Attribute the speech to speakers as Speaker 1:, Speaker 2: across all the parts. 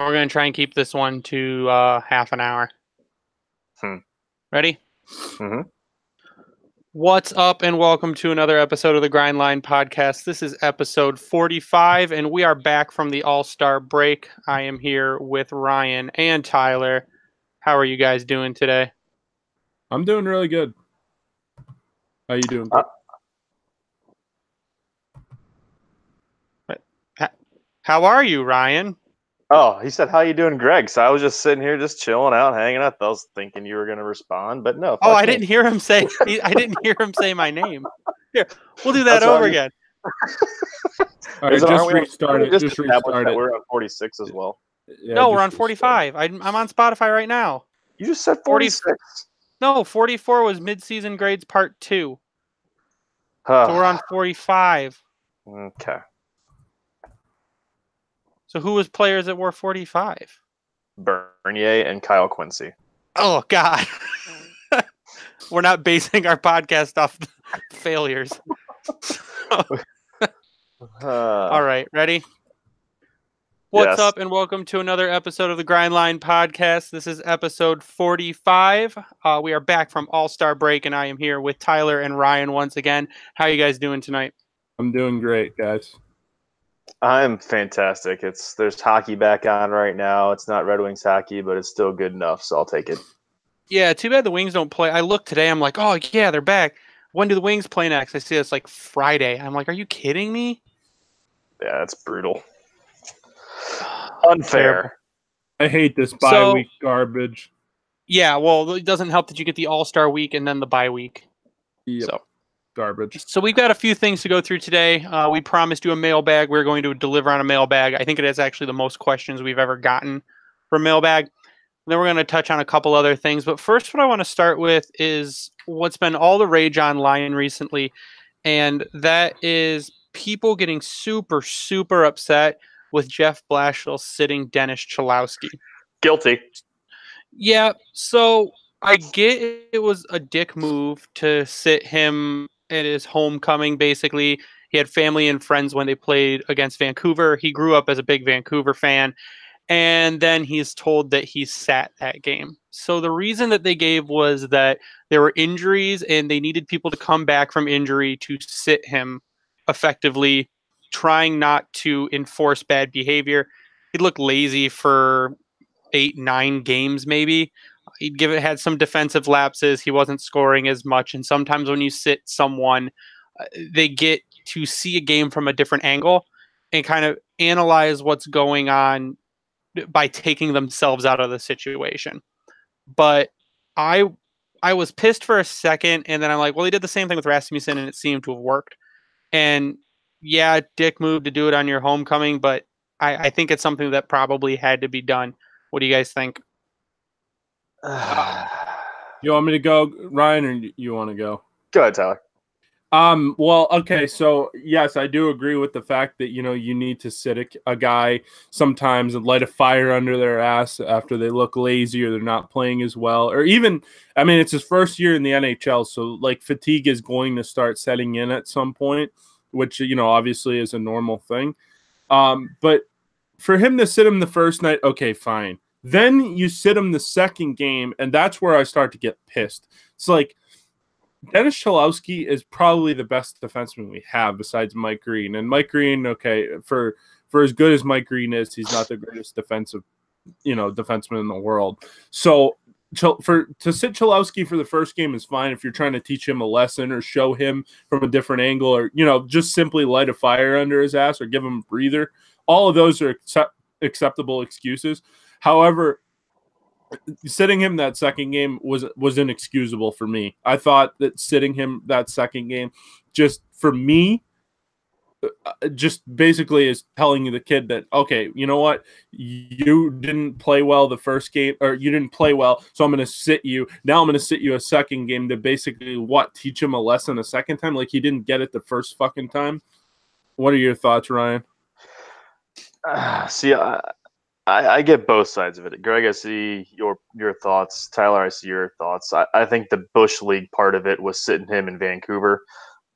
Speaker 1: We're going to try and keep this one to half an hour. Ready?
Speaker 2: Mm-hmm.
Speaker 1: What's up, and welcome to another episode of the Grindline Podcast. This is episode 45, and we are back from the All-Star break. I am here with Ryan and Tyler. How are you guys doing today?
Speaker 3: I'm doing really good. How you doing?
Speaker 1: How are you, Ryan?
Speaker 2: Oh, he said, "How you doing, Greg?" So I was just sitting here, just chilling out, hanging out. I was thinking you were going to respond, but no.
Speaker 1: Oh, I didn't hear him say. I didn't hear him say my name. Here, we'll do that
Speaker 2: That's
Speaker 1: over again.
Speaker 3: All right, just restart it. Just restart it.
Speaker 2: We're on 46 as well.
Speaker 3: Yeah,
Speaker 1: No, we're on 45. I'm on Spotify right now.
Speaker 2: You just said 46.
Speaker 1: No, 44 was mid-season grades part 2. So we're on 45.
Speaker 2: Okay.
Speaker 1: So who was players that were 45?
Speaker 2: Bernier and Kyle Quincy.
Speaker 1: Oh, God. We're not basing our podcast off failures. All right, ready? What's up, and welcome to another episode of the Grindline Podcast. This is episode 45. We are back from All-Star break, and I am here with Tyler and Ryan once again. How are you guys doing tonight?
Speaker 3: I'm doing great, guys.
Speaker 2: I'm fantastic. There's hockey back on right now. It's not Red Wings hockey, but it's still good enough, so I'll take it.
Speaker 1: Yeah, too bad the Wings don't play. I looked today. I'm like, oh, yeah, they're back. When do the Wings play next? I see it's like Friday. I'm like, are you kidding me?
Speaker 2: Yeah, that's brutal. Unfair.
Speaker 3: I hate this bye week garbage.
Speaker 1: Yeah, well, it doesn't help that you get the All-Star week and then the bye week.
Speaker 3: Yep.
Speaker 1: So
Speaker 3: garbage.
Speaker 1: So we've got a few things to go through today. We promised you a mailbag. We're going to deliver on a mailbag. I think it is actually the most questions we've ever gotten for mailbag. Then we're going to touch on a couple other things. But first, what I want to start with is what's been all the rage online recently. And that is people getting super, super upset with Jeff Blashill sitting Dennis Cholowski.
Speaker 2: Guilty.
Speaker 1: Yeah, so I get it was a dick move to sit him at his homecoming, basically. He had family and friends when they played against Vancouver. He grew up as a big Vancouver fan. And then he's told that he sat that game. So the reason that they gave was that there were injuries and they needed people to come back from injury to sit him effectively, trying not to enforce bad behavior. He'd look lazy for 8-9 games maybe. Had some defensive lapses. He wasn't scoring as much. And sometimes when you sit someone, they get to see a game from a different angle and kind of analyze what's going on by taking themselves out of the situation. But I was pissed for a second, and then I'm like, well, he did the same thing with Rasmussen, and it seemed to have worked. And yeah, dick move to do it on your homecoming, but I think it's something that probably had to be done. What do you guys think?
Speaker 3: You want me to go, Ryan, or you want to go?
Speaker 2: Go ahead, Tyler.
Speaker 3: Well, okay, so yes, I do agree with the fact that, you need to sit a guy sometimes and light a fire under their ass after they look lazy or they're not playing as well. Or even, I mean, it's his first year in the NHL, so like fatigue is going to start setting in at some point, which, obviously is a normal thing. But for him to sit him the first night, okay, fine. Then you sit him the second game, and that's where I start to get pissed. It's like, Dennis Cholowski is probably the best defenseman we have besides Mike Green. And Mike Green, okay, for as good as Mike Green is, he's not the greatest defenseman in the world. So to sit Cholowski for the first game is fine if you're trying to teach him a lesson or show him from a different angle or, just simply light a fire under his ass or give him a breather. All of those are acceptable excuses. However, sitting him that second game was inexcusable for me. I thought that sitting him that second game, just for me, just basically is telling the kid that, okay, you know what? You didn't play well the first game, or you didn't play well, so I'm going to sit you. Now I'm going to sit you a second game to basically, teach him a lesson a second time? Like he didn't get it the first fucking time? What are your thoughts, Ryan?
Speaker 2: See, I get both sides of it. Greg, I see your thoughts. Tyler, I see your thoughts. I think the Bush League part of it was sitting him in Vancouver.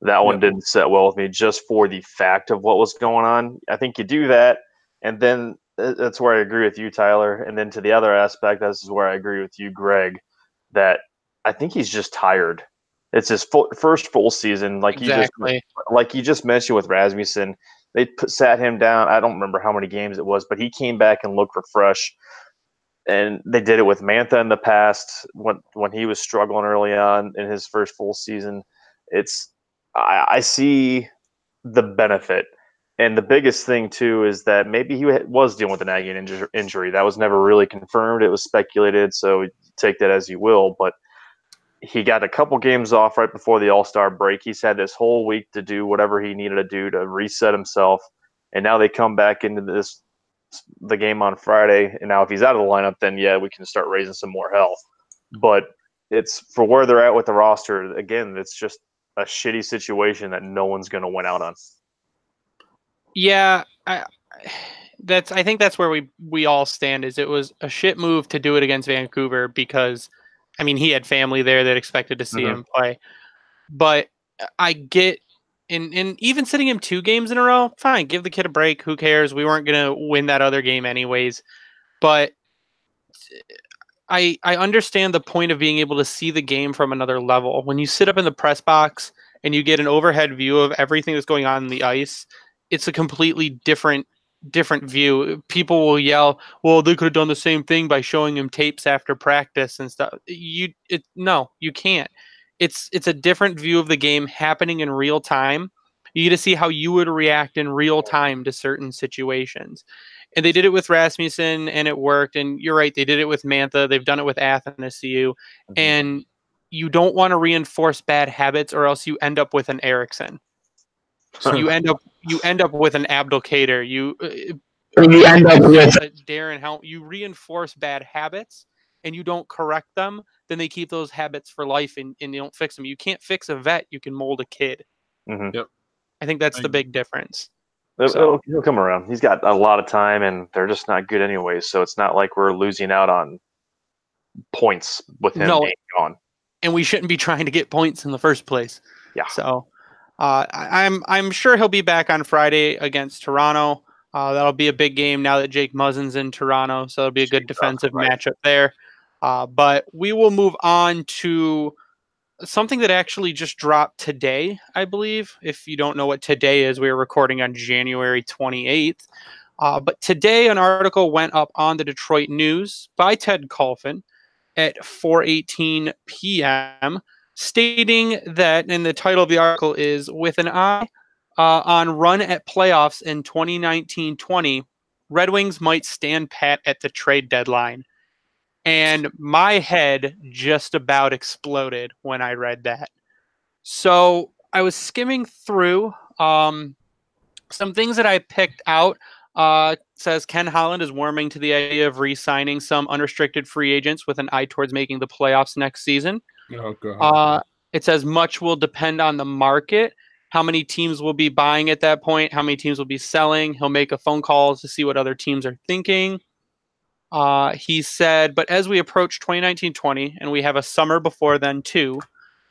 Speaker 2: That one didn't set well with me just for the fact of what was going on. I think you do that, and then that's where I agree with you, Tyler. And then to the other aspect, this is where I agree with you, Greg, that I think he's just tired. It's his first full season,
Speaker 1: Exactly.
Speaker 2: you just mentioned with Rasmussen. They sat him down. I don't remember how many games it was, but he came back and looked refreshed. And they did it with Mantha in the past when he was struggling early on in his first full season. I see the benefit. And the biggest thing, too, is that maybe he was dealing with a nagging injury. That was never really confirmed. It was speculated, so take that as you will. But he got a couple games off right before the All-Star break. He's had this whole week to do whatever he needed to do to reset himself. And now they come back into the game on Friday. And now if he's out of the lineup, then, yeah, we can start raising some more hell. But it's for where they're at with the roster. Again, it's just a shitty situation that no one's going to win out on.
Speaker 1: Yeah, I think that's where we all stand. Is it was a shit move to do it against Vancouver because, I mean, he had family there that expected to see him play. But I get, and even sitting him 2 games in a row, fine, give the kid a break. Who cares? We weren't going to win that other game anyways. But I understand the point of being able to see the game from another level. When you sit up in the press box and you get an overhead view of everything that's going on in the ice, it's a completely different view. People will yell, well, they could have done the same thing by showing him tapes after practice and stuff. No, you can't. It's a different view of the game happening in real time. You get to see how you would react in real time to certain situations. And they did it with Rasmussen and it worked. And you're right, they did it with Mantha. They've done it with Athanasiou. And you don't want to reinforce bad habits or else you end up with an Eriksson. So you end up with an Abdelkader. You end up with Darren Helm. You reinforce bad habits and you don't correct them, then they keep those habits for life and you don't fix them. You can't fix a vet. You can mold a kid.
Speaker 3: Yep.
Speaker 1: I think that's the big difference.
Speaker 2: He'll come around. He's got a lot of time, and they're just not good anyway. So it's not like we're losing out on points with him being gone.
Speaker 1: And we shouldn't be trying to get points in the first place.
Speaker 2: Yeah.
Speaker 1: So I'm sure he'll be back on Friday against Toronto. That'll be a big game now that Jake Muzzin's in Toronto. So it'll be a good defensive matchup there. But we will move on to something that actually just dropped today, I believe. If you don't know what today is, we are recording on January 28th. But today, an article went up on the Detroit News by Ted Kulfan at 4:18 p.m., stating that, and the title of the article is, with an eye on run at playoffs in 2019-20, Red Wings might stand pat at the trade deadline. And my head just about exploded when I read that. So I was skimming through some things that I picked out. Says Ken Holland is warming to the idea of re-signing some unrestricted free agents with an eye towards making the playoffs next season.
Speaker 3: Oh, God.
Speaker 1: It says much will depend on the market, how many teams will be buying at that point, how many teams will be selling. He'll make a phone call to see what other teams are thinking. He said, but as we approach 2019-20, and we have a summer before then too,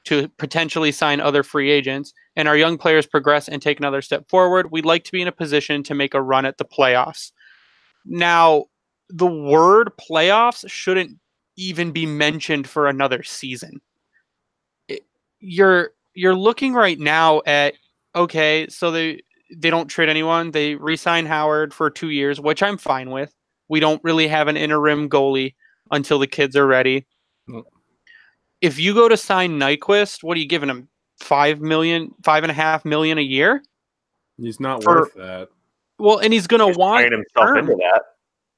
Speaker 1: to potentially sign other free agents, and our young players progress and take another step forward, we'd like to be in a position to make a run at the playoffs. Now, the word playoffs shouldn't even be mentioned for another season. You're looking right now at, okay, so they don't trade anyone. They re-sign Howard for 2 years, which I'm fine with. We don't really have an interim goalie until the kids are ready.
Speaker 3: Nope.
Speaker 1: If you go to sign Nyquist, what are you giving him? $5.5 million a year?
Speaker 3: He's not worth that.
Speaker 1: Well, and he's going to want
Speaker 2: himself into that.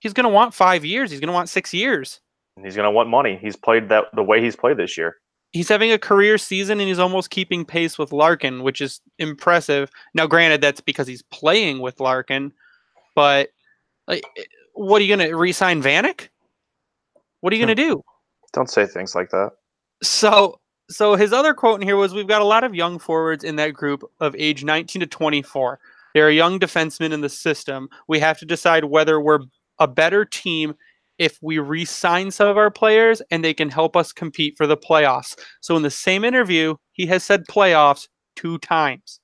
Speaker 1: He's going to want 5 years. He's going to want 6 years.
Speaker 2: And he's going to want money. He's played the way he's played this year.
Speaker 1: He's having a career season, and he's almost keeping pace with Larkin, which is impressive. Now, granted, that's because he's playing with Larkin, but what are you going to re-sign Vanek? What are you going to do?
Speaker 2: Don't say things like that.
Speaker 1: So his other quote in here was, we've got a lot of young forwards in that group of age 19 to 24. There are young defensemen in the system. We have to decide whether we're a better team if we re-sign some of our players and they can help us compete for the playoffs. So in the same interview, he has said playoffs 2 times.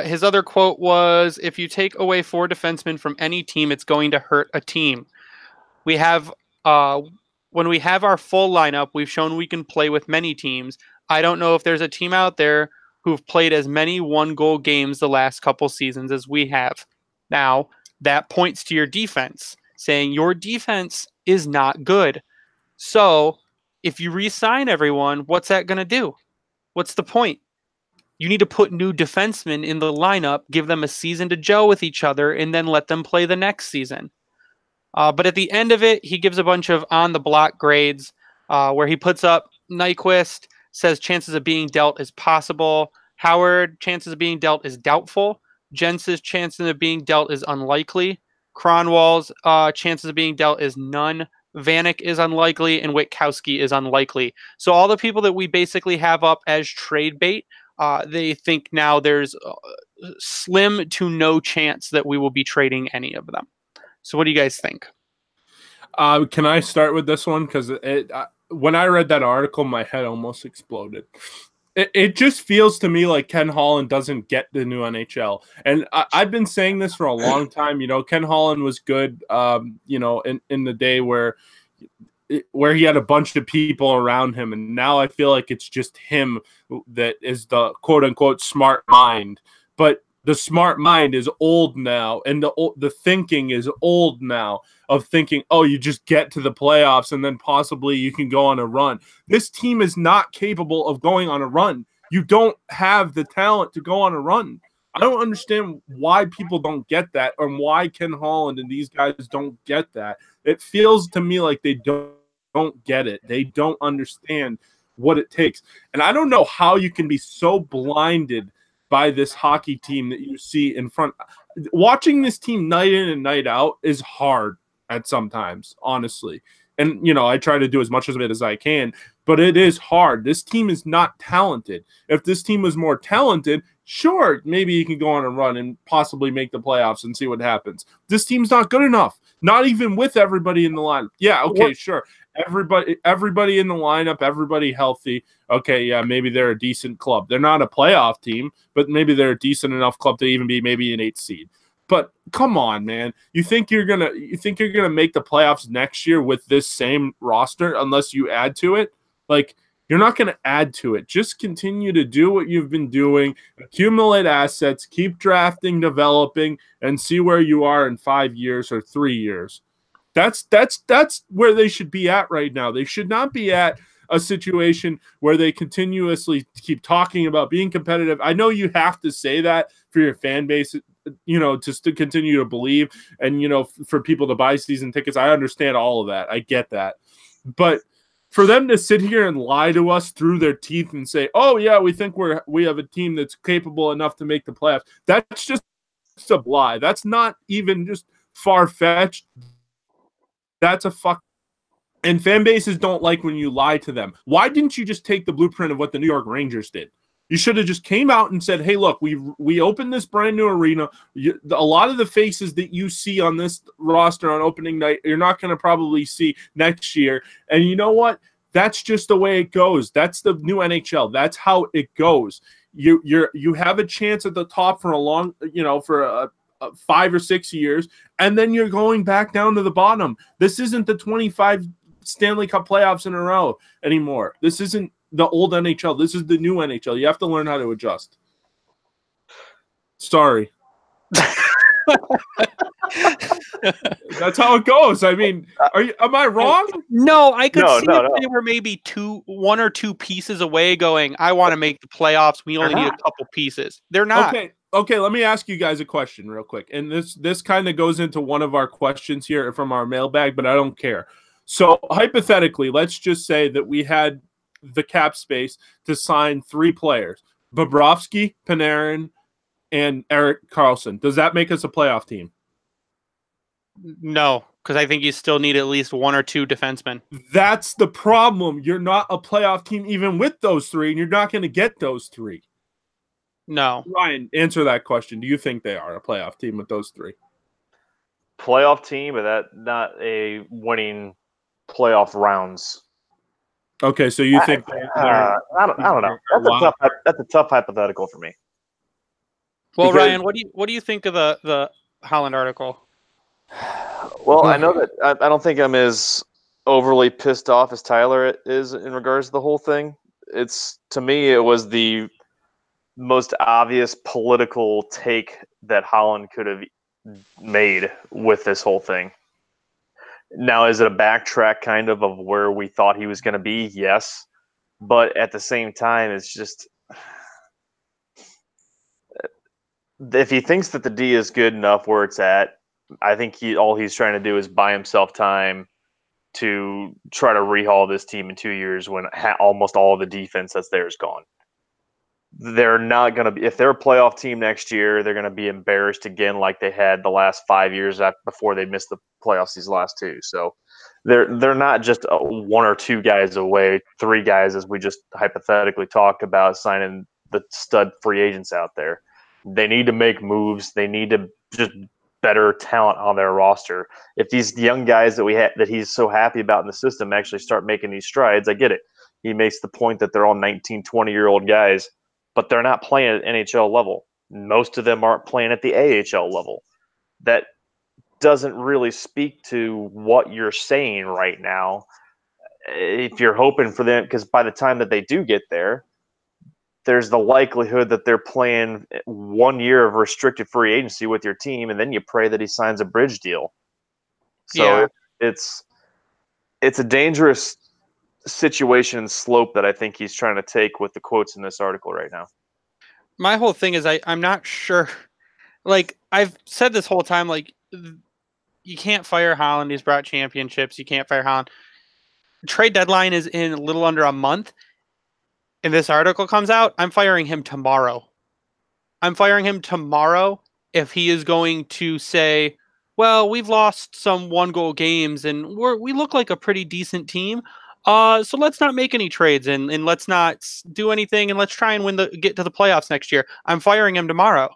Speaker 1: His other quote was, "If you take away 4 defensemen from any team, it's going to hurt a team. We have, when we have our full lineup, we've shown we can play with many teams. I don't know if there's a team out there who've played as many 1-goal games the last couple seasons as we have. Now, that points to your defense, saying your defense is not good. So, if you re-sign everyone, what's that going to do? What's the point? You need to put new defensemen in the lineup, give them a season to gel with each other, and then let them play the next season." But at the end of it, he gives a bunch of on-the-block grades where he puts up Nyquist, says chances of being dealt is possible. Howard, chances of being dealt is doubtful. Jensen's chances of being dealt is unlikely. Kronwall's chances of being dealt is none. Vanek is unlikely, and Witkowski is unlikely. So all the people that we basically have up as trade bait, they think now there's slim to no chance that we will be trading any of them. So what do you guys think?
Speaker 3: Can I start with this one? Because when I read that article, my head almost exploded. It just feels to me like Ken Holland doesn't get the new NHL. And I've been saying this for a long time. You know, Ken Holland was good, you know, in the day where he had a bunch of people around him. And now I feel like it's just him that is the quote-unquote smart mind. But the smart mind is old now, and the thinking is old now of thinking, oh, you just get to the playoffs and then possibly you can go on a run. This team is not capable of going on a run. You don't have the talent to go on a run. I don't understand why people don't get that, or why Ken Holland and these guys don't get that. It feels to me like they don't get it. They don't understand what it takes. And I don't know how you can be so blinded by this hockey team that you see in front. Watching this team night in and night out is hard at sometimes, honestly. And, you know, I try to do as much of it as I can, but it is hard. This team is not talented. If this team was more talented, sure, maybe you can go on a run and possibly make the playoffs and see what happens. This team's not good enough, not even with everybody in the lineup. Yeah, okay, sure. Everybody in the lineup, everybody healthy. Okay, yeah, maybe they're a decent club. They're not a playoff team, but maybe they're a decent enough club to even be maybe an 8th seed. But come on, man. You think you're gonna make the playoffs next year with this same roster unless you add to it? Like, you're not going to add to it. Just continue to do what you've been doing, accumulate assets, keep drafting, developing, and see where you are in 5 years or 3 years. That's where they should be at right now. They should not be at a situation where they continuously keep talking about being competitive. I know you have to say that for your fan base, you know, just to continue to believe, and, you know, for people to buy season tickets. I understand all of that. I get that. But for them to sit here and lie to us through their teeth and say, oh, yeah, we think we have a team that's capable enough to make the playoffs, that's just a lie. That's not even just far-fetched. That's a fuck. And fan bases don't like when you lie to them. Why didn't you just take the blueprint of what the New York Rangers did? You should have just came out and said, hey, look, we opened this brand new arena. A lot of the faces that you see on this roster on opening night, you're not going to probably see next year. And you know what? That's just the way it goes. That's the new NHL. That's how it goes. You have a chance at the top for a long, you know, for 5 or 6 years, and then you're going back down to the bottom. This isn't the 25 Stanley Cup playoffs in a row anymore. This isn't the old NHL. This is the new NHL. You have to learn how to adjust. Sorry. That's how it goes. I mean, am I wrong?
Speaker 1: No, I could see if they were maybe 1 or 2 pieces away going, I want to make the playoffs. We only need a couple pieces. They're not.
Speaker 3: Okay, let me ask you guys a question real quick. And this kind of goes into one of our questions here from our mailbag, but I don't care. So hypothetically, let's just say that we had the cap space to sign 3 players: Bobrovsky, Panarin, and Erik Karlsson. Does that make us a playoff team?
Speaker 1: No, because I think you still need at least 1 or 2 defensemen.
Speaker 3: That's the problem. You're not a playoff team even with those 3, and you're not going to get those 3.
Speaker 1: No.
Speaker 3: Ryan, answer that question. Do you think they are a playoff team with those 3?
Speaker 2: Playoff team, but that not a winning playoff rounds.
Speaker 3: Okay, so you think
Speaker 2: I don't know. That's a tough hypothetical for me.
Speaker 1: Well,
Speaker 2: Because-
Speaker 1: Ryan, what do you think of the Holland article?
Speaker 2: Well, I know that I don't think I'm as overly pissed off as Tyler is in regards to the whole thing. To me, it was the most obvious political take that Holland could have made with this whole thing. Now, is it a backtrack kind of where we thought he was going to be? Yes. But at the same time, it's just if he thinks that the D is good enough where it's at, I think all he's trying to do is buy himself time to try to rehaul this team in 2 years when almost all of the defense that's there is gone. They're not going to be, if they're a playoff team next year, they're going to be embarrassed again like they had the last 5 years before they missed the playoffs these last two. So they're not just one or two guys away, three guys as we just hypothetically talked about signing the stud free agents out there. They need to make moves. They need to just better talent on their roster. If these young guys that he's so happy about in the system actually start making these strides, I get it. He makes the point that they're all 19, 20-year-old guys, but they're not playing at NHL level. Most of them aren't playing at the AHL level. That doesn't really speak to what you're saying right now. If you're hoping for them, because by the time that they do get there, there's the likelihood that they're playing 1 year of restricted free agency with your team, and then you pray that he signs a bridge deal. So it's a dangerous situation and slope that I think he's trying to take with the quotes in this article right now.
Speaker 1: My whole thing is I'm not sure. Like, I've said this whole time, like, you can't fire Holland. He's brought championships. You can't fire Holland. Trade deadline is in a little under a month. And this article comes out, I'm firing him tomorrow. I'm firing him tomorrow if he is going to say, well, we've lost some 1-goal games and we look like a pretty decent team. So let's not make any trades and let's not do anything and let's try and get to the playoffs next year. I'm firing him tomorrow.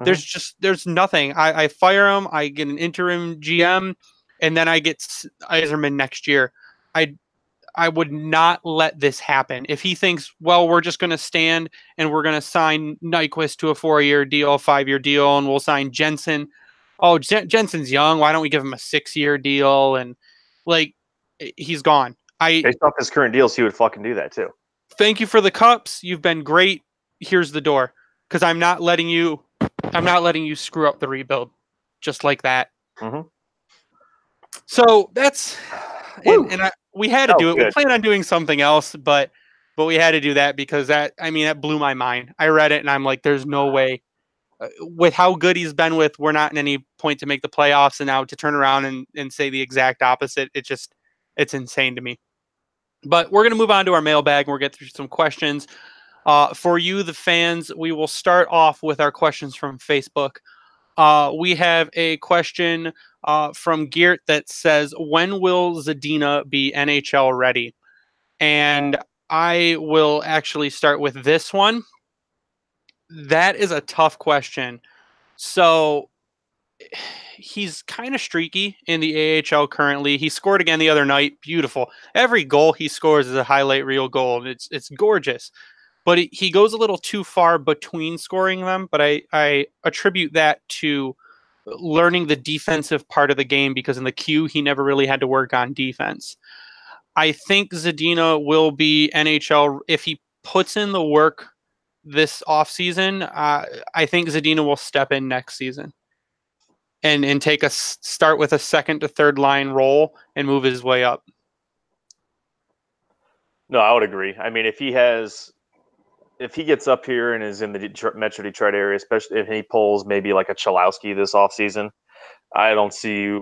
Speaker 1: There's nothing. I fire him. I get an interim GM, and then I get Yzerman next year. I would not let this happen. If he thinks, well, we're just going to stand and we're going to sign Nyquist to a 4-year deal, 5-year deal, and we'll sign Jensen. Oh, Jensen's young. Why don't we give him a 6-year deal? And like, he's gone.
Speaker 2: Based off his current deals, he would fucking do that too.
Speaker 1: Thank you for the cups. You've been great. Here's the door. Because I'm not letting you screw up the rebuild just like that.
Speaker 2: Mm-hmm.
Speaker 1: So that's we had to do it.
Speaker 2: Good.
Speaker 1: We planned on doing something else, but we had to do that because that blew my mind. I read it and I'm like, there's no way with how good he's been we're not in any point to make the playoffs, and now to turn around and say the exact opposite. It's insane to me. But we're going to move on to our mailbag and we'll get through some questions. For you, the fans, we will start off with our questions from Facebook. We have a question from Geert that says, when will Zadina be NHL ready? And I will actually start with this one. That is a tough question. So he's kind of streaky in the AHL currently. He scored again the other night. Beautiful. Every goal he scores is a highlight reel goal. It's gorgeous. But he goes a little too far between scoring them. But I attribute that to learning the defensive part of the game, because in the queue, he never really had to work on defense. I think Zadina will be NHL if he puts in the work this offseason. I think Zadina will step in next season and start with a second to third line role and move his way up.
Speaker 2: No, I would agree. I mean, if he gets up here and is in the Metro Detroit area, especially if he pulls maybe like a Chalowski this offseason, I don't see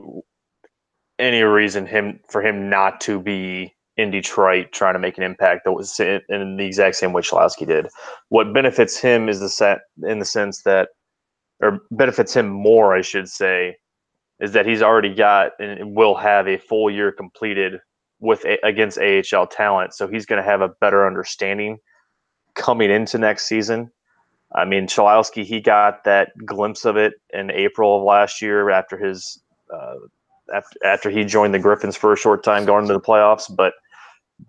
Speaker 2: any reason for him not to be in Detroit trying to make an impact that was in the exact same way Chalowski did. What benefits him is benefits him more, I should say, is that he's already got and will have a full year completed against AHL talent. So he's going to have a better understanding coming into next season. I mean, Chalowski, he got that glimpse of it in April of last year after he joined the Griffins for a short time going into the playoffs. But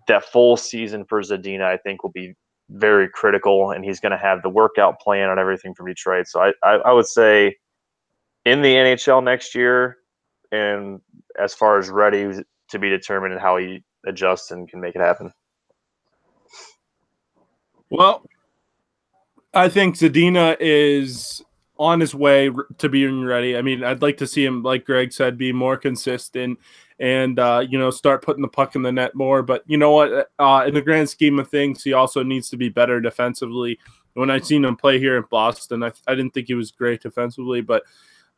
Speaker 2: that full season for Zadina, I think, will be very critical, and he's going to have the workout plan and everything from Detroit. So I would say in the NHL next year, and as far as ready to be determined how he adjusts and can make it happen.
Speaker 3: Well, I think Zadina is on his way to being ready. I mean, I'd like to see him, like Greg said, be more consistent and, start putting the puck in the net more. But you know what? In the grand scheme of things, he also needs to be better defensively. When I seen him play here in Boston, I didn't think he was great defensively, but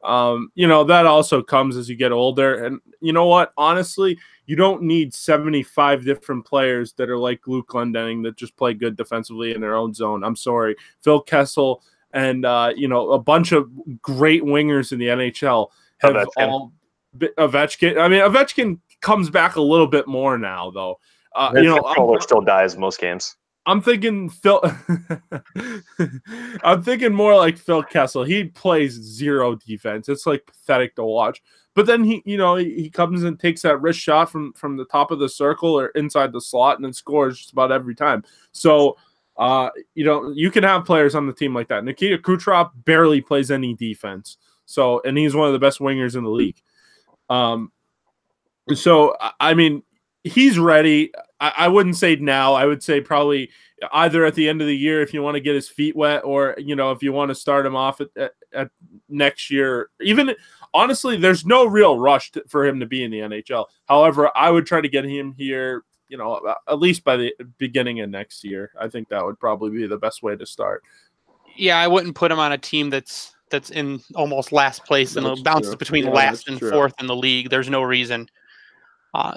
Speaker 3: that also comes as you get older. And you know what? Honestly, you don't need 75 different players that are like Luke Glendening that just play good defensively in their own zone. I'm sorry. Phil Kessel and, a bunch of great wingers in the NHL have all Ovechkin. I mean, Ovechkin comes back a little bit more now, though.
Speaker 2: Still dies most games.
Speaker 3: I'm thinking Phil. I'm thinking more like Phil Kessel. He plays zero defense. It's like pathetic to watch. But then he comes and takes that wrist shot from the top of the circle or inside the slot and then scores just about every time. So, you can have players on the team like that. Nikita Kucherov barely plays any defense. So, and he's one of the best wingers in the league. So I mean, he's ready. I wouldn't say now. I would say probably either at the end of the year if you want to get his feet wet, or if you want to start him off at next year. Even honestly, there's no real rush for him to be in the NHL. However, I would try to get him here, at least by the beginning of next year. I think that would probably be the best way to start.
Speaker 1: Yeah, I wouldn't put him on a team that's in almost last place and bounces between last and fourth in the league. There's no reason.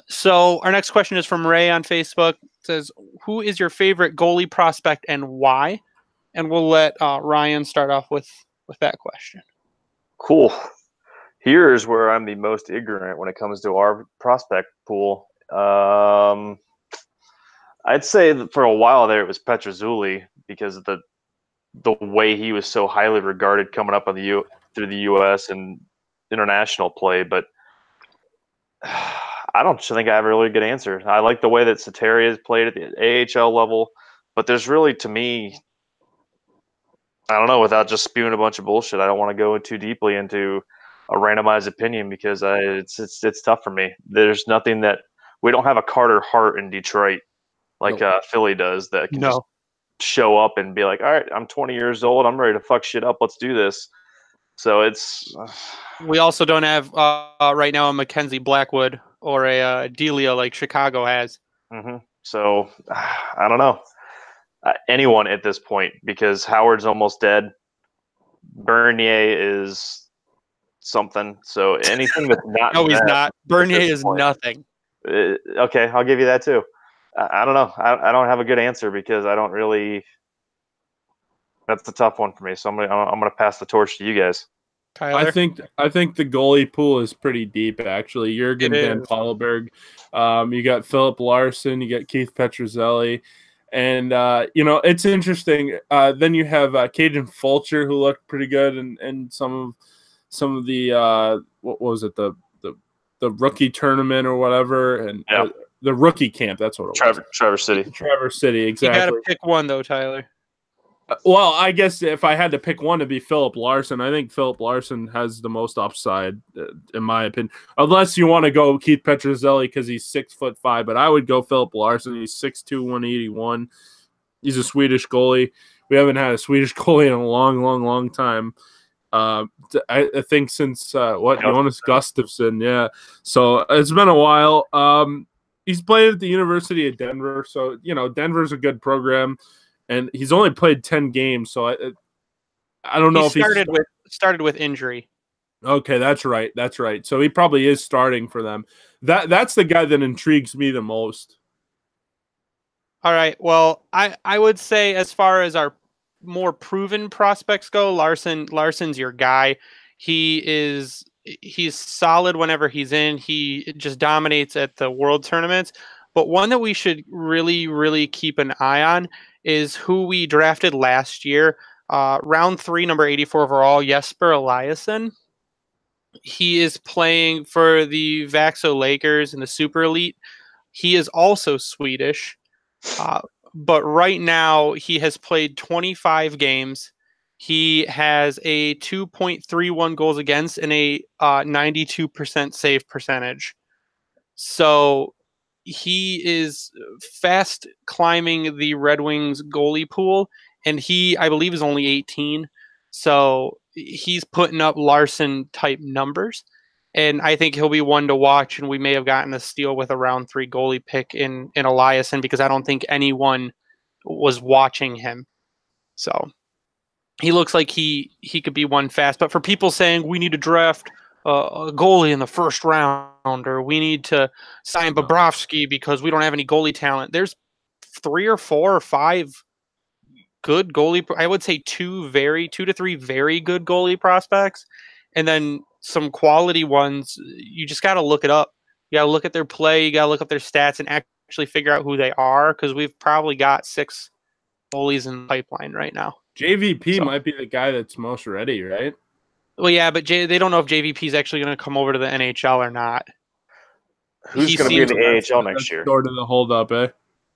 Speaker 1: So our next question is from Ray on Facebook. It says, who is your favorite goalie prospect and why? And we'll let Ryan start off with that question.
Speaker 2: Cool. Here's where I'm the most ignorant when it comes to our prospect pool. I'd say that for a while there it was Petruzzelli because of the way he was so highly regarded coming up on through the U.S. and international play, but I don't think I have a really good answer. I like the way that Sateri has played at the AHL level, but there's really, to me, I don't know, without just spewing a bunch of bullshit, I don't want to go too deeply into a randomized opinion because it's tough for me. There's nothing that we don't have a Carter Hart in Detroit like Philly does that can just show up and be like, all right, I'm 20 years old. I'm ready to fuck shit up. Let's do this. So it's.
Speaker 1: We also don't have right now a Mackenzie Blackwood or a Delia like Chicago has.
Speaker 2: Mm-hmm. So I don't know. Anyone at this point, because Howard's almost dead. Bernier is something. So anything that's not.
Speaker 1: No, he's not. Bernier is nothing.
Speaker 2: Okay, I'll give you that too. I don't know. I don't have a good answer because I don't really. That's the tough one for me. So I'm gonna pass the torch to you guys.
Speaker 1: Tyler?
Speaker 3: I think the goalie pool is pretty deep actually. Jurgen Van Poelberg, you got Philip Larson, you got Keith Petruzzelli, and it's interesting. Then you have Caden Fulcher who looked pretty good, and some of the what was it the rookie tournament or whatever, and the rookie camp. That's what it was.
Speaker 2: Traverse City.
Speaker 3: Traverse City, exactly.
Speaker 1: You got to pick one though, Tyler.
Speaker 3: Well, I guess if I had to pick one, it'd be Philip Larson. I think Philip Larson has the most upside, in my opinion. Unless you want to go Keith Petruzzelli because he's 6'5", but I would go Philip Larson. He's 6'2", 181. He's a Swedish goalie. We haven't had a Swedish goalie in a long, long, long time. I think since Jonas Gustafsson, yeah. So it's been a while. He's played at the University of Denver, so Denver's a good program. And he's only played 10 games, so I don't know if he
Speaker 1: started with injury.
Speaker 3: Okay, that's right. So he probably is starting for them. That's the guy that intrigues me the most.
Speaker 1: All right. Well, I would say as far as our more proven prospects go, Larson's your guy. He's solid whenever he's in. He just dominates at the World tournaments. But one that we should really, really keep an eye on is who we drafted last year. Round 3, number 84 overall, Jesper Eliasson. He is playing for the Vaxo Lakers in the Super Elite. He is also Swedish. but right now he has played 25 games. He has a 2.31 goals against and a 92% save percentage. So he is fast climbing the Red Wings goalie pool, and he, I believe, is only 18. So he's putting up Larson type numbers, and I think he'll be one to watch. And we may have gotten a steal with a round 3 goalie pick in Eliason, because I don't think anyone was watching him. So he looks like he could be one fast. But for people saying we need to draft a goalie in the first round, or we need to sign Bobrovsky because we don't have any goalie talent, there's 3 or 4 or 5 good goalie. I would say 2 to 3 very good goalie prospects, and then some quality ones. You just got to look it up. You got to look at their play. You got to look up their stats and actually figure out who they are, because we've probably got 6 goalies in the pipeline right now.
Speaker 3: JVP might be the guy that's most ready, right?
Speaker 1: Well, yeah, but they don't know if JVP is actually going to come over to the NHL or not.
Speaker 2: Who's going to be in the AHL next year?
Speaker 3: Sort of the holdup, eh?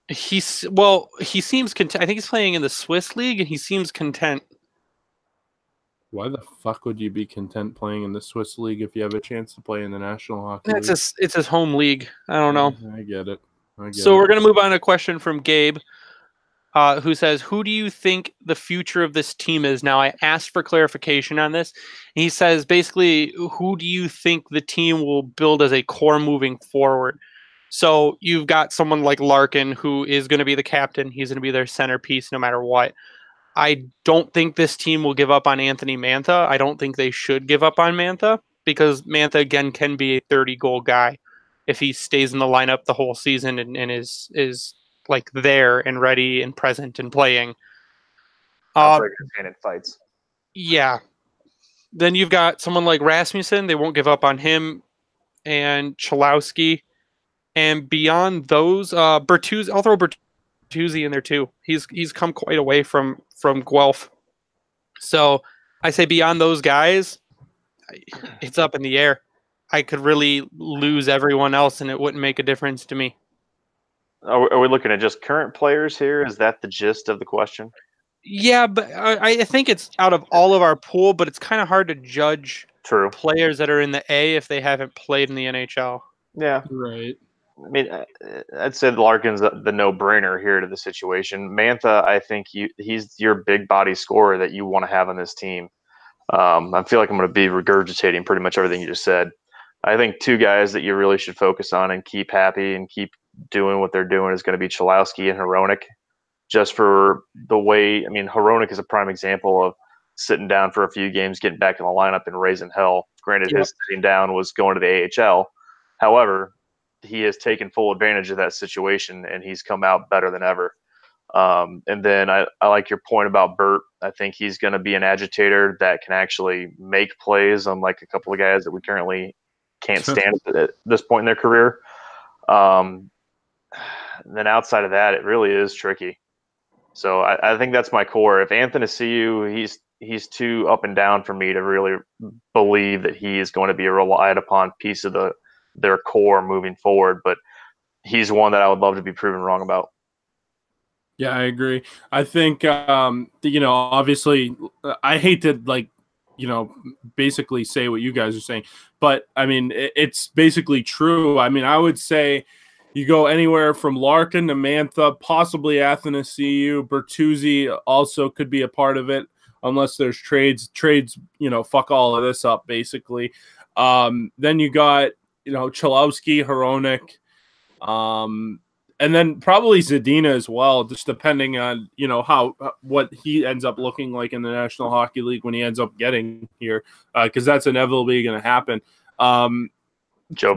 Speaker 1: He seems content. I think he's playing in the Swiss league, and he seems content.
Speaker 3: Why the fuck would you be content playing in the Swiss league if you have a chance to play in the National Hockey League?
Speaker 1: It's his home league. I don't know.
Speaker 3: I get it.
Speaker 1: So we're going to move on to a question from Gabe, who says, who do you think the future of this team is? Now, I asked for clarification on this. He says, basically, who do you think the team will build as a core moving forward? So you've got someone like Larkin, who is going to be the captain. He's going to be their centerpiece no matter what. I don't think this team will give up on Anthony Mantha. I don't think they should give up on Mantha, because Mantha, again, can be a 30-goal guy if he stays in the lineup the whole season and is like there and ready and present and playing.
Speaker 2: In fights.
Speaker 1: Yeah. Then you've got someone like Rasmussen. They won't give up on him, and Cholowski. And beyond those, Bertuzzi, I'll throw Bertuzzi in there too. He's come quite a way from Guelph. So I say beyond those guys, it's up in the air. I could really lose everyone else, and it wouldn't make a difference to me.
Speaker 2: Are we looking at just current players here? Is that the gist of the question?
Speaker 1: Yeah, but I think it's out of all of our pool, but it's kind of hard to judge players that are in the A if they haven't played in the NHL.
Speaker 2: Yeah.
Speaker 3: Right.
Speaker 2: I mean, I'd say Larkin's the no-brainer here to the situation. Mantha, I think he's your big body scorer that you want to have on this team. I feel like I'm going to be regurgitating pretty much everything you just said. I think 2 guys that you really should focus on and keep happy and keep doing what they're doing is going to be Cholowski and Hronek. Just for the way, I mean, Hronek is a prime example of sitting down for a few games, getting back in the lineup and raising hell. Granted, his sitting down was going to the AHL. However, he has taken full advantage of that situation, and he's come out better than ever. And then I like your point about Bert. I think he's going to be an agitator that can actually make plays, unlike a couple of guys that we currently can't stand at this point in their career. Then outside of that, it really is tricky. So I think that's my core. If Athanasiou, he's too up and down for me to really believe that he is going to be a relied upon piece of their core moving forward. But he's one that I would love to be proven wrong about.
Speaker 3: Yeah, I agree. I think, obviously, I hate to, basically say what you guys are saying. But, I mean, it's basically true. I mean, I would say you go anywhere from Larkin to Mantha, possibly Athanasiou. Bertuzzi also could be a part of it, unless there's trades. Trades, fuck all of this up, basically. Then you got, Cholowski, Hronek, and then probably Zadina as well, just depending on, what he ends up looking like in the National Hockey League when he ends up getting here, because that's inevitably going to happen.
Speaker 2: Joe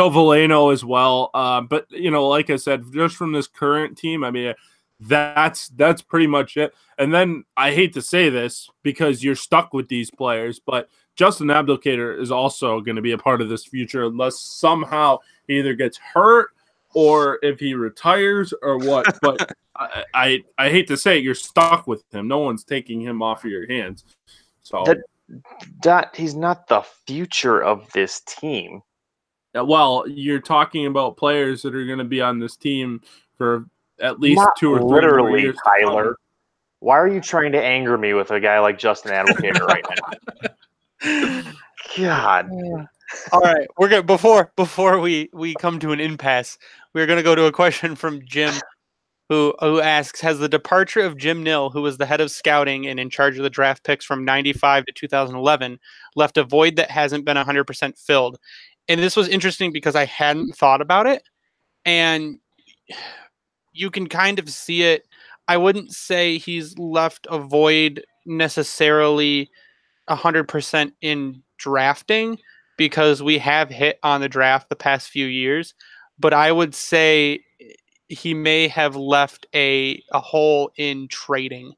Speaker 3: Veleno as well. But, like I said, just from this current team, I mean, that's pretty much it. And then I hate to say this because you're stuck with these players, but Justin Abdelkader is also going to be a part of this future unless somehow he either gets hurt or if he retires or what. But I hate to say it, you're stuck with him. No one's taking him off of your hands. So
Speaker 2: he's not the future of this team.
Speaker 3: Well, you're talking about players that are going to be on this team for at least
Speaker 2: Not
Speaker 3: 2 or 3 more
Speaker 2: literally,
Speaker 3: years.
Speaker 2: Tyler. Why are you trying to anger me with a guy like Justin Advocator right now? God.
Speaker 1: All right, we're gonna before we come to an impasse, we're gonna go to a question from Jim, who asks: Has the departure of Jim Nill, who was the head of scouting and in charge of the draft picks from '95 to 2011, left a void that hasn't been 100% filled? And this was interesting because I hadn't thought about it, and you can kind of see it. I wouldn't say he's left a void necessarily 100% in drafting, because we have hit on the draft the past few years, but I would say he may have left a hole in trading.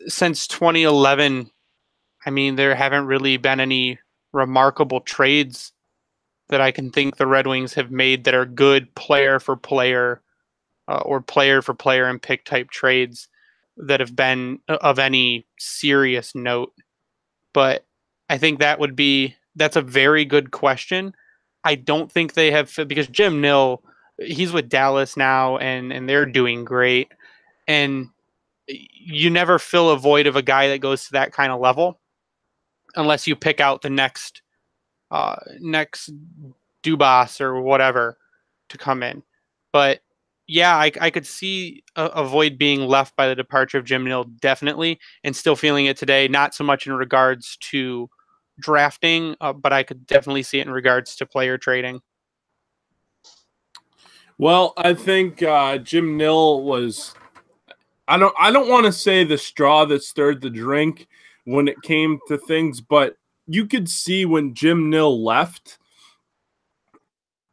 Speaker 1: Since 2011, I mean, there haven't really been any remarkable trades that I can think the Red Wings have made that are good player for player or player for player and pick type trades that have been of any serious note. But I think that's a very good question. I don't think they have, because Jim Nill, he's with Dallas now, and they're doing great. And you never fill a void of a guy that goes to that kind of level unless you pick out the next Dubas or whatever to come in. But yeah, I could see a void being left by the departure of Jim Nill, definitely, and still feeling it today. Not so much in regards to drafting, but I could definitely see it in regards to player trading.
Speaker 3: Well, I think Jim Nill was. I don't want to say the straw that stirred the drink when it came to things, but you could see when Jim Nill left.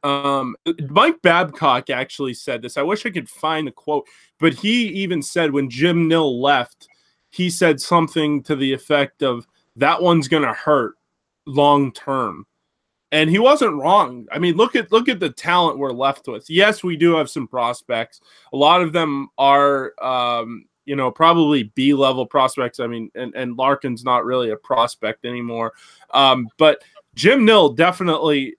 Speaker 3: Mike Babcock actually said this. I wish I could find the quote, but he even said when Jim Nill left, he said something to the effect of, that one's going to hurt long term. And he wasn't wrong. I mean, look at the talent we're left with. Yes, we do have some prospects. A lot of them are probably B-level prospects. I mean, and Larkin's not really a prospect anymore. But Jim Nill definitely,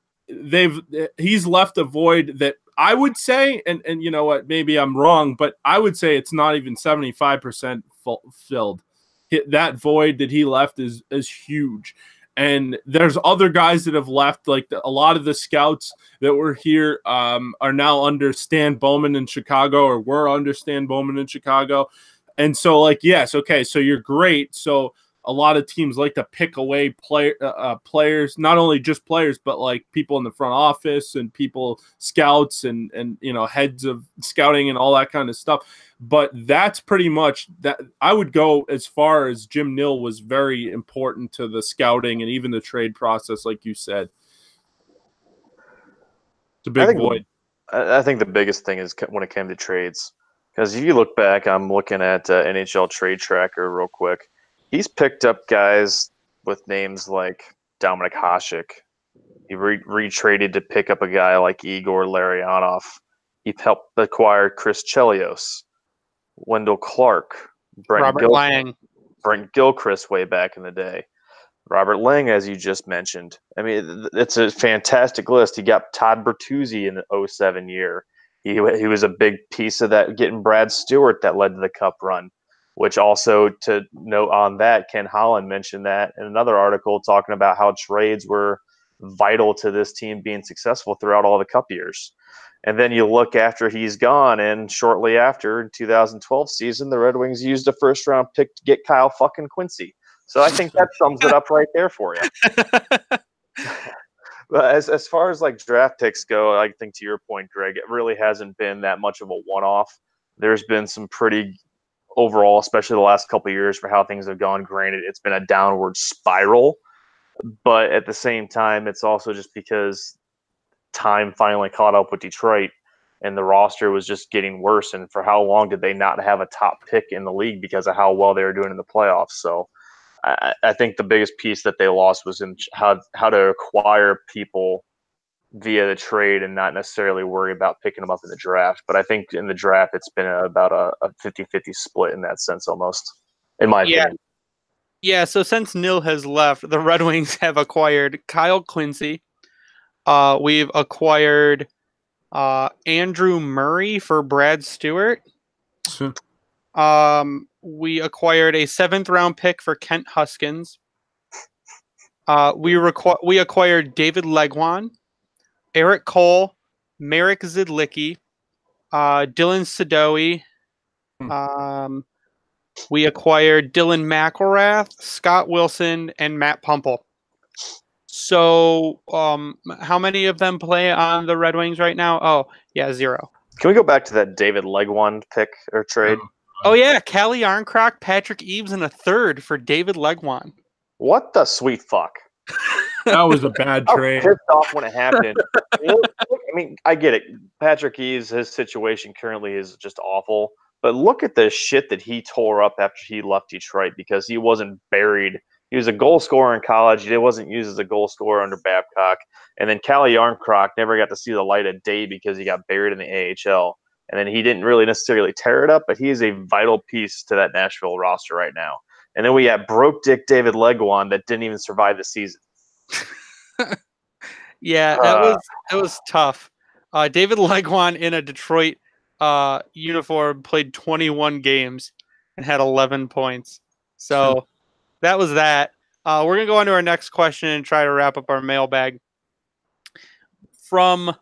Speaker 3: he's left a void that I would say, and you know what, maybe I'm wrong, but I would say it's not even 75% filled. That void that he left is huge. And there's other guys that have left, like a lot of the scouts that were here are now under Stan Bowman in Chicago, or were under Stan Bowman in Chicago. And so, like, yes, okay, so you're great. So a lot of teams like to pick away players, not only just players, but like people in the front office and people, scouts and heads of scouting and all that kind of stuff. But that's pretty much that. I would go as far as Jim Nill was very important to the scouting and even the trade process, like you said. It's a big void.
Speaker 2: I think the biggest thing is when it came to trades, because if you look back, I'm looking at NHL Trade Tracker real quick. He's picked up guys with names like Dominik Hasek. He retraded to pick up a guy like Igor Larionov. He helped acquire Chris Chelios, Wendell Clark,
Speaker 1: Robert Lang,
Speaker 2: Brent Gilchrist way back in the day. Robert Lang, as you just mentioned. I mean, it's a fantastic list. He got Todd Bertuzzi in the 2007 year. He was a big piece of that, getting Brad Stewart that led to the Cup run. Which also, to note on that, Ken Holland mentioned that in another article talking about how trades were vital to this team being successful throughout all the Cup years. And then you look after he's gone, and shortly after, in 2012 season, the Red Wings used a first-round pick to get Kyle fucking Quincy. So I think that sums it up right there for you. But as far as like draft picks go, I think to your point, Greg, it really hasn't been that much of a one-off. There's been some pretty overall, especially the last couple of years, for how things have gone. Granted, it's been a downward spiral, but at the same time, it's also just because time finally caught up with Detroit and the roster was just getting worse. And for how long did they not have a top pick in the league because of how well they were doing in the playoffs? So I think the biggest piece that they lost was in how to acquire people via the trade and not necessarily worry about picking them up in the draft. But I think in the draft, it's been about a 50-50 split in that sense almost, in my opinion.
Speaker 1: Yeah, so since Nill has left, the Red Wings have acquired Kyle Quincy. We've acquired Andrew Murray for Brad Stewart.
Speaker 3: So,
Speaker 1: We acquired a 7th-round pick for Kent Huskins. We acquired David Legwan, Eric Cole, Merrick Zidlicki, Dylan Sadoe. We acquired Dylan McElrath, Scott Wilson, and Matt Pumple. So, how many of them play on the Red Wings right now? Oh, yeah, 0.
Speaker 2: Can we go back to that David Legwand pick or trade?
Speaker 1: Oh, yeah, Callie Arncroc, Patrick Eaves, and a 3rd for David Legwan.
Speaker 2: What the sweet fuck?
Speaker 3: that was a bad
Speaker 2: I was
Speaker 3: trade.
Speaker 2: pissed off when it happened. I mean, I get it. Patrick Eaves, his situation currently is just awful. But look at the shit that he tore up after he left Detroit because he wasn't buried. He was a goal scorer in college. He wasn't used as a goal scorer under Babcock. And then Callie Arncroc never got to see the light of day because he got buried in the AHL. And then he didn't really necessarily tear it up, but he is a vital piece to that Nashville roster right now. And then we got broke dick David Legwan that didn't even survive the season.
Speaker 1: Yeah, that was tough. David Legwan in a Detroit uniform played 21 games and had 11 points. So that was that. We're going to go on to our next question and try to wrap up our mailbag. From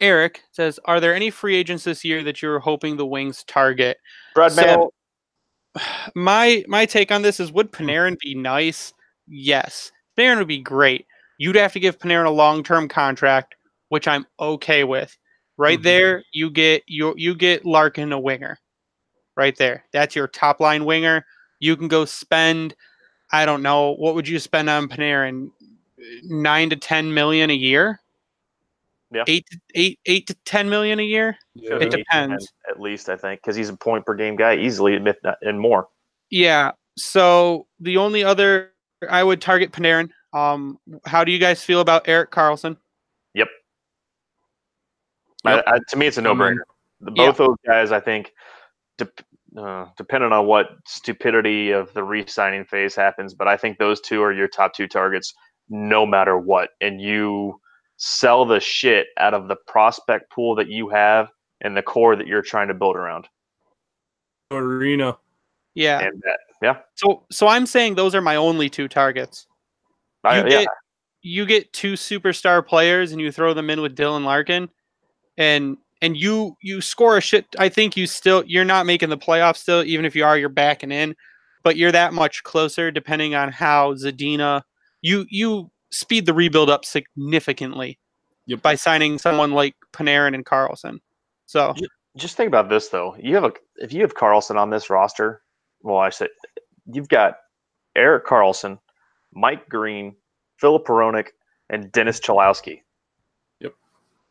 Speaker 1: Eric, it says, are there any free agents this year that you're hoping the Wings target?
Speaker 2: Brad Mann.
Speaker 1: My take on this is, would Panarin be nice? Yes. Panarin would be great. You'd have to give Panarin a long-term contract, which I'm okay with. Right there, you get Larkin a winger. Right there. That's your top-line winger. You can go spend, I don't know, what would you spend on Panarin? 9 to 10 million a year?
Speaker 2: Yeah.
Speaker 1: 8 to 10 million a year?
Speaker 3: Yeah.
Speaker 1: It depends.
Speaker 2: At least, I think, because he's a point per game guy easily, and more.
Speaker 1: Yeah. So the only other, I would target Panarin. How do you guys feel about Erik Karlsson?
Speaker 2: Yep.
Speaker 3: Yep.
Speaker 2: To me, it's a no-brainer. Both those guys, I think, depending on what stupidity of the re-signing phase happens, but I think those two are your top 2 targets no matter what. And you sell the shit out of the prospect pool that you have and the core that you're trying to build around.
Speaker 3: Arena.
Speaker 1: Yeah.
Speaker 2: And that, yeah.
Speaker 1: So I'm saying those are my only 2 targets. You get 2 superstar players and you throw them in with Dylan Larkin, and you score a shit. I think you're not making the playoffs still, even if you are, you're backing in, but you're that much closer depending on how Zadina. You speed the rebuild up significantly by signing someone like Panarin and Karlsson. So
Speaker 2: just think about this though. If you have Karlsson on this roster, well, I said you've got Erik Karlsson, Mike Green, Filip Hronek, and Dennis Cholowski.
Speaker 3: Yep.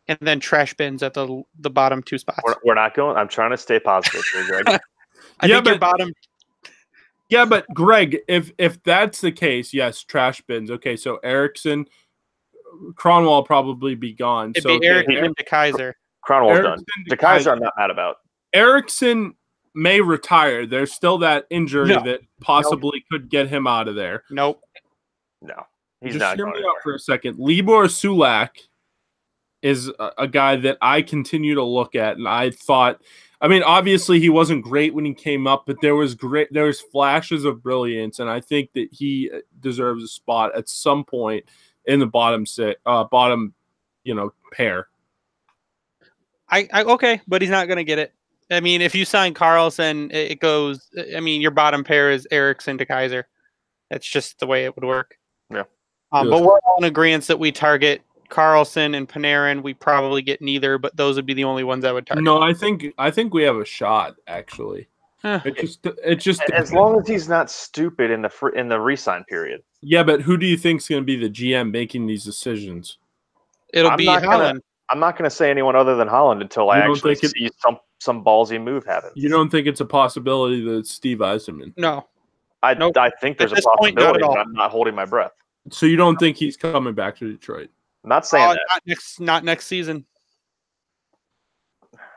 Speaker 1: And then trash bins at the bottom 2 spots.
Speaker 2: We're not going. I'm trying to stay positive here, Greg.
Speaker 1: I think your bottom.
Speaker 3: Yeah, but Greg, if that's the case, yes, trash bins. Okay, so Eriksson, Kronwall will probably be gone.
Speaker 1: It'd be Eriksson and DeKaiser.
Speaker 2: Kronwall's done. DeKaiser, I'm not mad about.
Speaker 3: Eriksson may retire. There's still that injury that possibly could get him out of there.
Speaker 1: Nope.
Speaker 2: No, he's
Speaker 3: Just
Speaker 2: not
Speaker 3: hear
Speaker 2: going
Speaker 3: me out for a second. Libor Sulak is a guy that I continue to look at, and I thought, I mean, obviously he wasn't great when he came up, but there was flashes of brilliance, and I think that he deserves a spot at some point in the bottom pair.
Speaker 1: Okay, but he's not going to get it. I mean, if you sign Karlsson, it goes. I mean, your bottom pair is Eriksson to Kaiser. That's just the way it would work.
Speaker 2: Yeah.
Speaker 1: But we're all in agreement that we target Karlsson and Panarin. We probably get neither, but those would be the only ones I would target.
Speaker 3: No, I think we have a shot actually. It just
Speaker 2: as long as he's not stupid in the re-sign period.
Speaker 3: Yeah, but who do you think is going to be the GM making these decisions?
Speaker 1: It'll be Holland.
Speaker 2: I'm not going to say anyone other than Holland until I actually see some ballsy move happen.
Speaker 3: You don't think it's a possibility that it's Steve Yzerman?
Speaker 1: No.
Speaker 2: I think there's a possibility, but I'm not holding my breath.
Speaker 3: So you don't think he's coming back to Detroit?
Speaker 2: I'm not saying that.
Speaker 1: Not next season.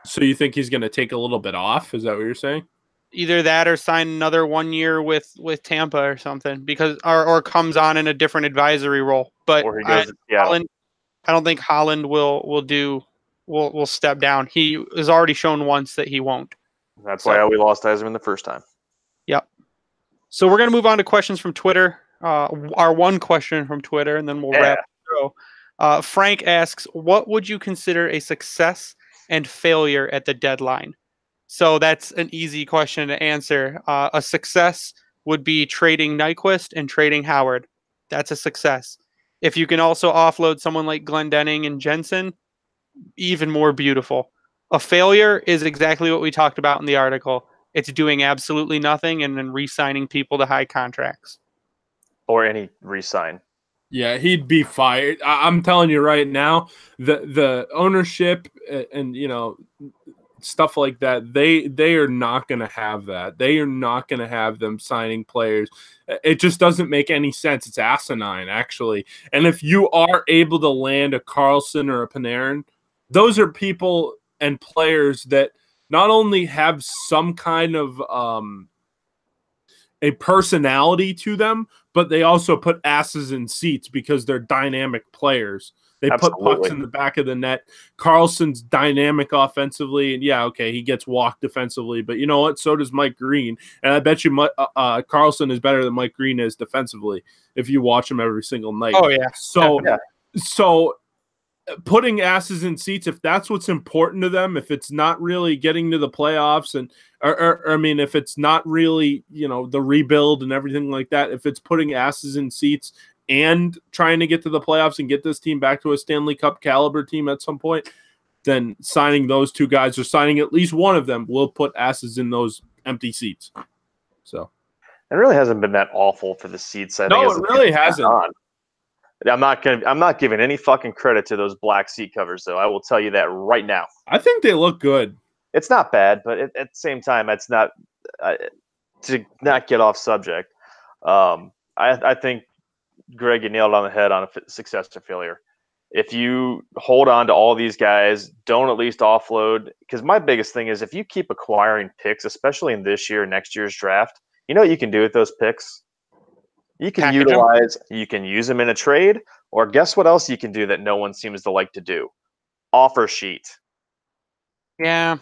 Speaker 3: So you think he's going to take a little bit off? Is that what you're saying?
Speaker 1: Either that or sign another 1 year with Tampa or something, because or comes on in a different advisory role. But
Speaker 2: or he goes to Seattle.
Speaker 1: I don't think Holland will do will step down. He has already shown once that he won't.
Speaker 2: That's why we lost Yzerman the first time.
Speaker 1: Yep. So we're going to move on to questions from Twitter. Our one question from Twitter, and then we'll wrap the show. Frank asks, what would you consider a success and failure at the deadline? So that's an easy question to answer. A success would be trading Nyquist and trading Howard. That's a success. If you can also offload someone like Glendening and Jensen, even more beautiful. A failure is exactly what we talked about in the article. It's doing absolutely nothing and then re-signing people to high contracts.
Speaker 2: Or any re-sign.
Speaker 3: Yeah, he'd be fired. I'm telling you right now, the ownership and stuff like that, they are not going to have that. They are not going to have them signing players. It just doesn't make any sense. It's asinine, actually. And if you are able to land a Carlson or a Panarin, those are people and players that not only have some kind of a personality to them, but they also put asses in seats because they're dynamic players. They put pucks in the back of the net. Carlson's dynamic offensively, and he gets walked defensively. But you know what? So does Mike Green, and I bet you Carlson is better than Mike Green is defensively if you watch him every single night.
Speaker 1: Oh yeah.
Speaker 3: So putting asses in seats, if that's what's important to them, if it's not really getting to the playoffs and if it's not really, the rebuild and everything like that, if it's putting asses in seats and trying to get to the playoffs and get this team back to a Stanley Cup caliber team at some point, then signing those two guys or signing at least one of them will put asses in those empty seats. So
Speaker 2: it really hasn't been that awful for the seats.
Speaker 3: No, it really hasn't.
Speaker 2: I'm not giving any fucking credit to those black seat covers, though. I will tell you that right now.
Speaker 3: I think they look good.
Speaker 2: It's not bad, but at the same time, it's not to not get off subject. I think Greg, you nailed it on the head on a success or failure. If you hold on to all these guys, don't at least offload. Because my biggest thing is if you keep acquiring picks, especially in this year, next year's draft, you know what you can do with those picks? You can you can use them in a trade, or guess what else you can do that no one seems to like to do? Offer sheet.
Speaker 1: Yeah.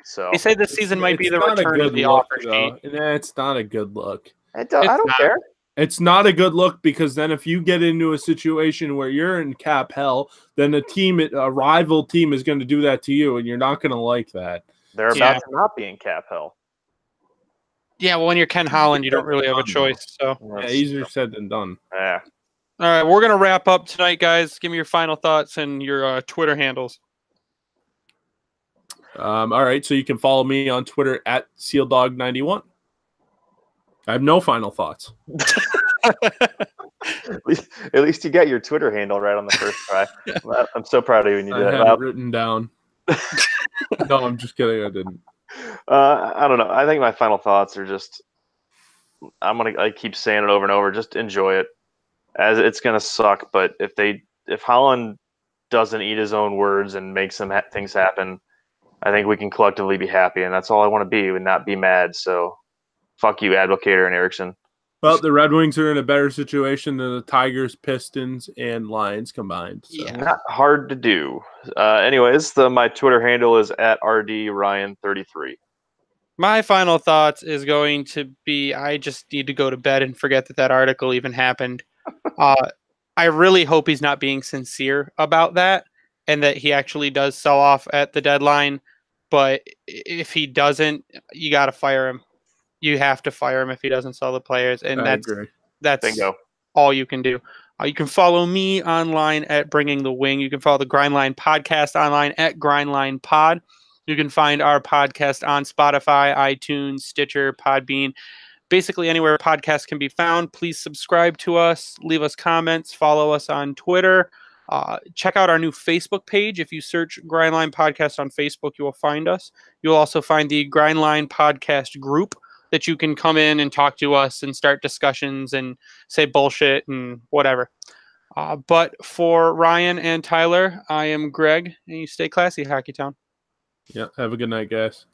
Speaker 2: So
Speaker 1: they say this season might be the return of the offer sheet.
Speaker 3: It's not a good look.
Speaker 2: I don't care.
Speaker 3: It's not a good look because then if you get into a situation where you're in cap hell, then a rival team is going to do that to you, and you're not going to like that.
Speaker 2: They're about to not be in cap hell.
Speaker 1: Yeah, well, when you're Ken Holland, you don't really have a choice. So
Speaker 3: easier said than done.
Speaker 2: Yeah.
Speaker 1: All right, we're gonna wrap up tonight, guys. Give me your final thoughts and your Twitter handles.
Speaker 3: All right, so you can follow me on Twitter at SealDog91. I have no final thoughts.
Speaker 2: At least you got your Twitter handle right on the first try. I'm so proud of you when you did
Speaker 3: that. I had it written down. No, I'm just kidding. I didn't.
Speaker 2: I don't know. I think my final thoughts are just I keep saying it over and over. Just enjoy it, as it's gonna suck. But if Holland doesn't eat his own words and make some things happen, I think we can collectively be happy, and that's all I want to be, and not be mad. So, fuck you, Advocator and Erickson.
Speaker 3: Well, the Red Wings are in a better situation than the Tigers, Pistons, and Lions combined. So.
Speaker 2: Yeah. Not hard to do. Anyways, my Twitter handle is at RDRyan33.
Speaker 1: My final thoughts is going to be I just need to go to bed and forget that article even happened. I really hope he's not being sincere about that and that he actually does sell off at the deadline. But if he doesn't, you got to fire him. You have to fire him if he doesn't sell the players. And that's
Speaker 2: Bingo.
Speaker 1: All you can do. You can follow me online at Bringing the Wing. You can follow the Grindline Podcast online at Grindline Pod. You can find our podcast on Spotify, iTunes, Stitcher, Podbean, basically anywhere podcasts can be found. Please subscribe to us, leave us comments, follow us on Twitter. Check out our new Facebook page. If you search Grindline Podcast on Facebook, you will find us. You'll also find the Grindline Podcast group that you can come in and talk to us and start discussions and say bullshit and whatever. But for Ryan and Tyler, I am Greg, and you stay classy, Hockey Town.
Speaker 3: Yeah, have a good night, guys.